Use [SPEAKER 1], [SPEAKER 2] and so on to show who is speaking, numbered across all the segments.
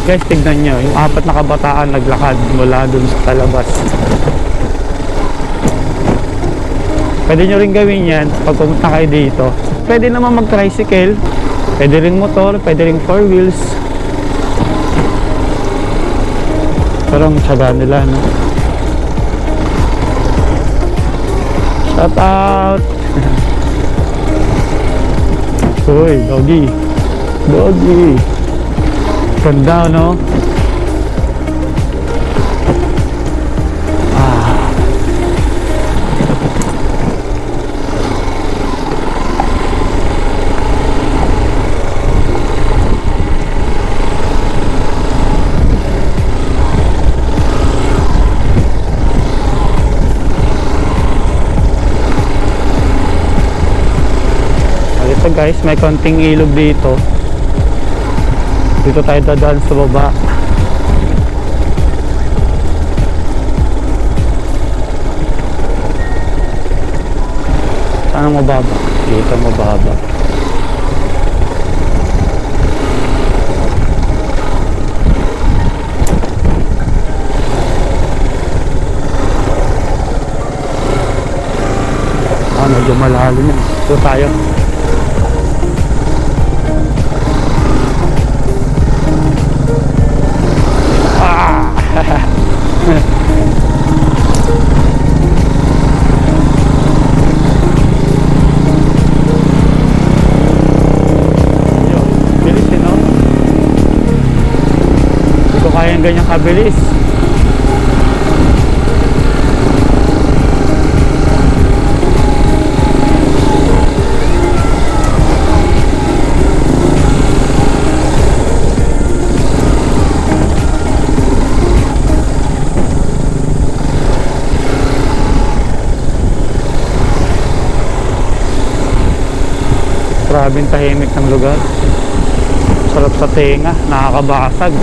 [SPEAKER 1] Guys, tignan nyo, yung 4 na kabataan naglakad mula dun sa palabas. Pwede nyo rin gawin yan pag pumunta kayo dito. Pwede naman mag-tricycle, pwede rin motor, pwede rin 4 wheels. Pero ang tsaga nila, no? Shout out! Uy, doggy! Doggy! Ganda, no? Ito guys, may konting ilog dito. Dito tayo dadaan sa baba. Saan mababa? Dito mababa. Medyo malalim yan. Dito tayo. Bilis eh, no? Hindi ko kayang ganyan kabilis. Grabing tahimik ng lugar. Sarap sa tenga, nakakabasag.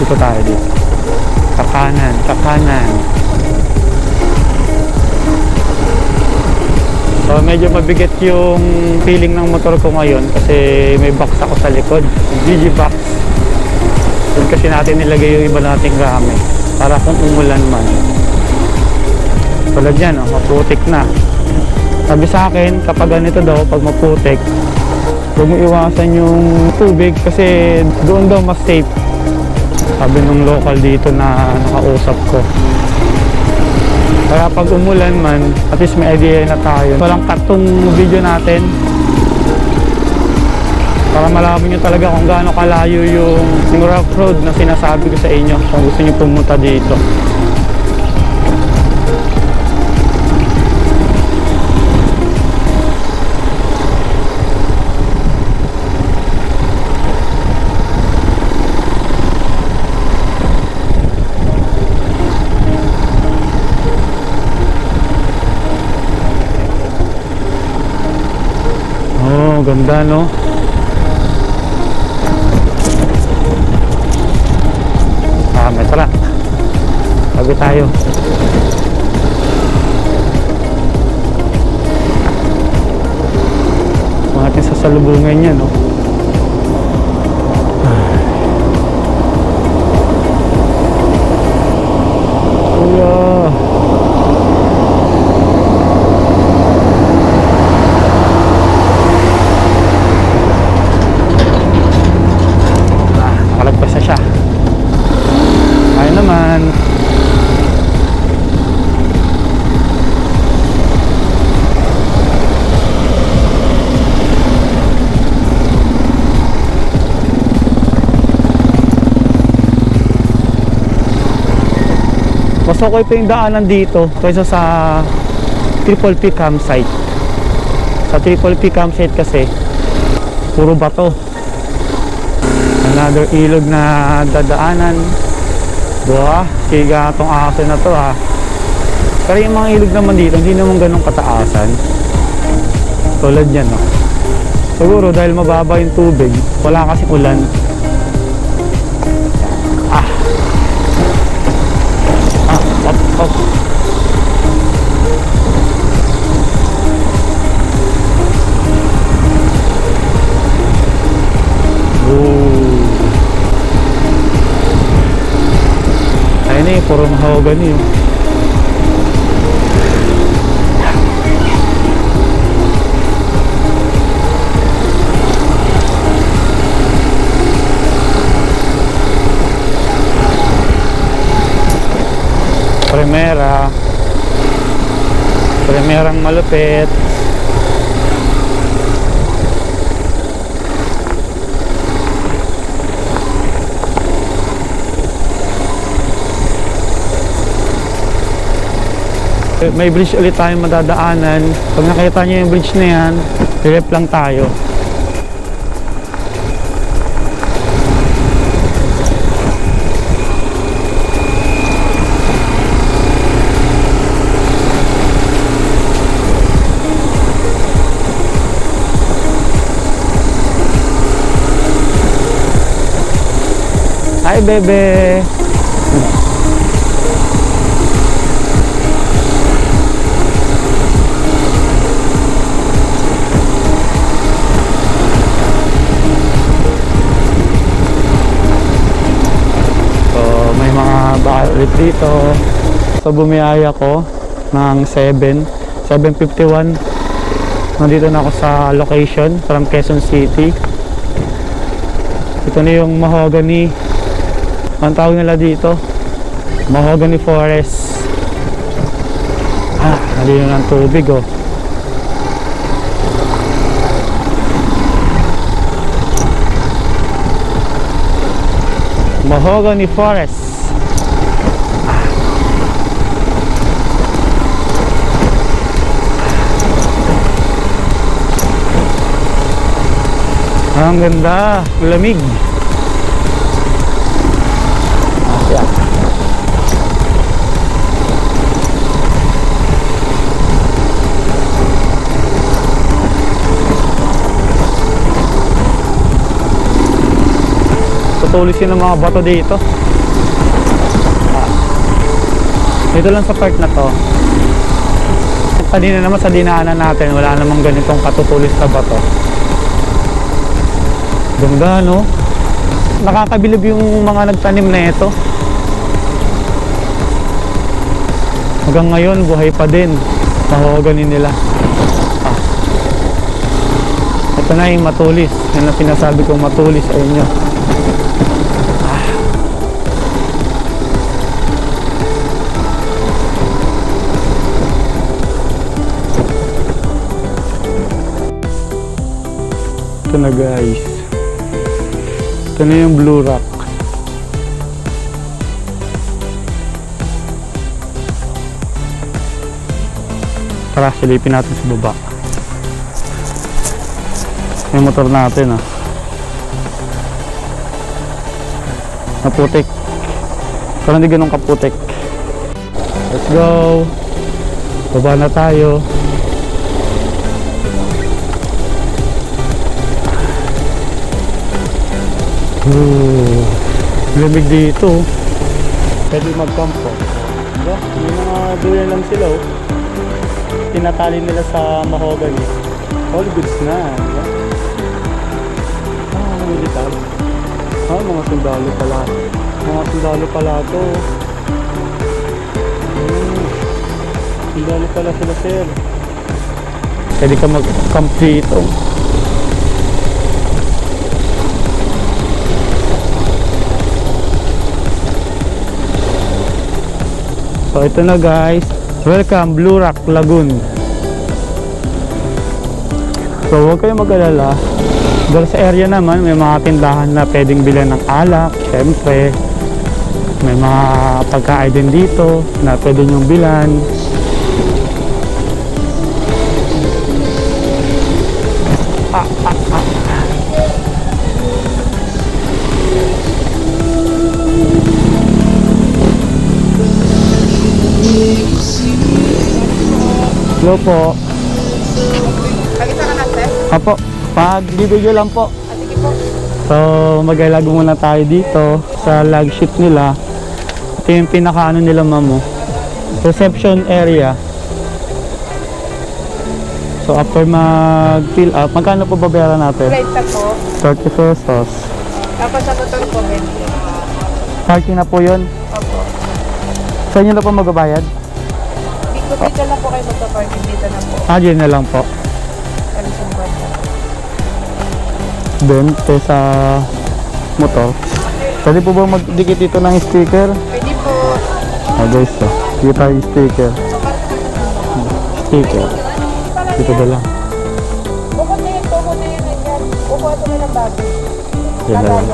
[SPEAKER 1] Dito tayo dito. Kakanan, kakanan. So medyo mabigat yung feeling ng motor ko ngayon kasi may box ako sa likod. GG box. Doon kasi natin nilagay yung iba nating gamit para kung umulan man. Tulad yan, oh, maputik na. Sabi sa akin, kapag ganito daw, pag maputik, huwag mo iwasan yung tubig kasi doon daw mas safe. Sabi nung local dito na nakausap ko. Kaya pag umulan man, at least may idea na tayo. Walang cut tong video natin para malaman nyo talaga kung gaano kalayo yung rough road na sinasabi ko sa inyo kung gusto nyo pumunta dito. Ganda, no? May tara. Bago tayo. Kung natin sasalubungan yan, no? Mas okay pa yung daanan dito kaysa sa Triple P campsite. Sa Triple P campsite kasi puro bato. Another ilog na dadaanan. Buha, siga tong aso na to ha. Pero yung mga ilog naman dito, hindi naman ganun kataasan. Tulad yan, no? Siguro dahil mababa yung tubig, wala kasing ulan. Up. Ayun eh, puro mahogany yun. Primerang malupit. May bridge ulit tayong madadaanan. Pag nakita nyo yung bridge na yan, left lang tayo. Hi, bebe. May mga ulit dito. So bumiyaya ko ng 7:51. Nandito na ako sa location from Quezon City. Ito na yung mahogany. Ang tawag nila dito, mahogany forest. Nandito na ang tubig, oh. Mahogany forest. Ang ganda, lamig. Tulisin ng mga bato dito. Dito lang sa part na to. Kanina naman sa dinaanan natin, wala namang ganitong katutulis na bato. Ganda, no? Nakakabilib yung mga nagtanim na ito. Hanggang ngayon, buhay pa din. Mahogany nila. Ito na yung matulis. Yan ang sinasabi kong matulis sa inyo. Ito na, guys. Ito na yung Blue Rock. Tara, silipin natin sa baba. Yung motor natin, naputik. Pero hindi ganun kaputik. Let's go. Baba na tayo. Lamig dito. Pwede mag-campo. Diba? Yung mga duyan lang sila, oh. Tinatali nila sa mahogany. All goods na, diba? Militar. Mga sundalo pala. Mga sundalo pala to. Sundalo pala sila, sir. Pwede ka mag-camp dito. So ito na, guys. Welcome, Blue Rock Lagoon. So huwag kayong mag-alala. Doon sa area naman, may mga tindahan na pwedeng bilhan ng alak. Siyempre, may mga pagkain din dito na pwede nyong bilhan. Hello po.
[SPEAKER 2] Pagkita ka na, sir?
[SPEAKER 1] Apo, pag-video lang po.
[SPEAKER 2] Sige po.
[SPEAKER 1] So, mag-ilag muna tayo dito sa flagship nila. Ito yung pinaka-ano nila, ma'am. Reception area. So, after mag-fill up, magkano po babayaran natin?
[SPEAKER 2] Flight na po.
[SPEAKER 1] 30 pesos.
[SPEAKER 2] Tapos sa motor po, 20.
[SPEAKER 1] Parking na po yun.
[SPEAKER 2] Opo.
[SPEAKER 1] Sa inyo na po magbabayad?
[SPEAKER 2] Dito na po kayo magpa-parking. Dito na po.
[SPEAKER 1] Yun na lang po.
[SPEAKER 2] Alisin po.
[SPEAKER 1] Then, sa motor. Pwede po ba magdikit dito ng sticker?
[SPEAKER 2] Pwede po.
[SPEAKER 1] Guys, kita yung sticker. Sticker. Dito na lang.
[SPEAKER 2] Bukod na yun, bukod na yun. Bukod na ng bago.
[SPEAKER 1] Yan na lang.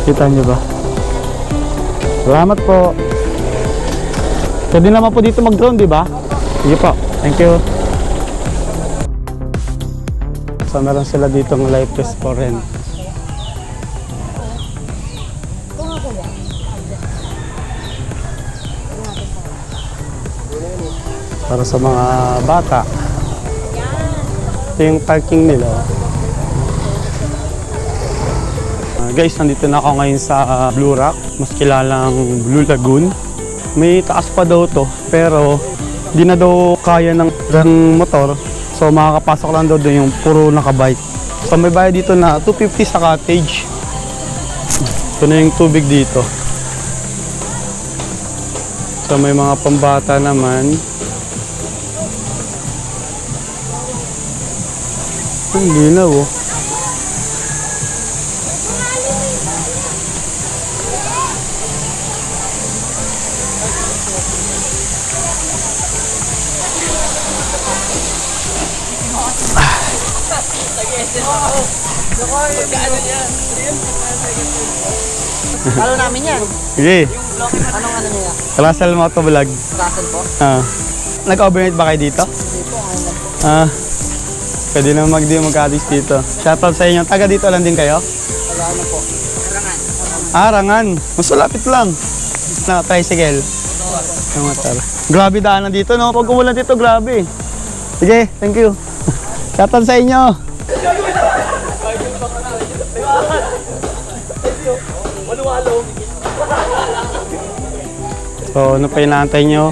[SPEAKER 1] Kita nyo ba? Salamat po. Pwede naman po dito mag-drone, di ba? Sige po. Thank you. So, meron sila dito ng life vest for rent. Para sa mga bata. Ito yung parking nila. Guys, nandito na ako ngayon sa Blue Rock, mas kilalang Blue Lagoon. May taas pa daw to, pero di na daw kaya ng motor. So makakapasok lang daw doon yung puro nakabike. So may bayad dito na 250 sa cottage. Ito na yung tubig dito. So may mga pambata naman. Ang linaw oh.
[SPEAKER 2] Follow namin yan.
[SPEAKER 1] Sige.
[SPEAKER 2] Anong ano niya?
[SPEAKER 1] Russell Motovlog.
[SPEAKER 2] Russell po?
[SPEAKER 1] Nag-overnight ba kayo dito?
[SPEAKER 2] Hindi po, ngayon lang.
[SPEAKER 1] Pwede naman mag-addis dito. Shoutout sa inyo. Taga dito lang din kayo?
[SPEAKER 2] Wala ano po.
[SPEAKER 1] Rangan. Mas malapit lang. Tricycle. Ang motor. Grabe daanan dito, no? Pag umulan dito, grabe. Sige, thank you. Shoutout sa inyo. So, ano pa inaantay nyo?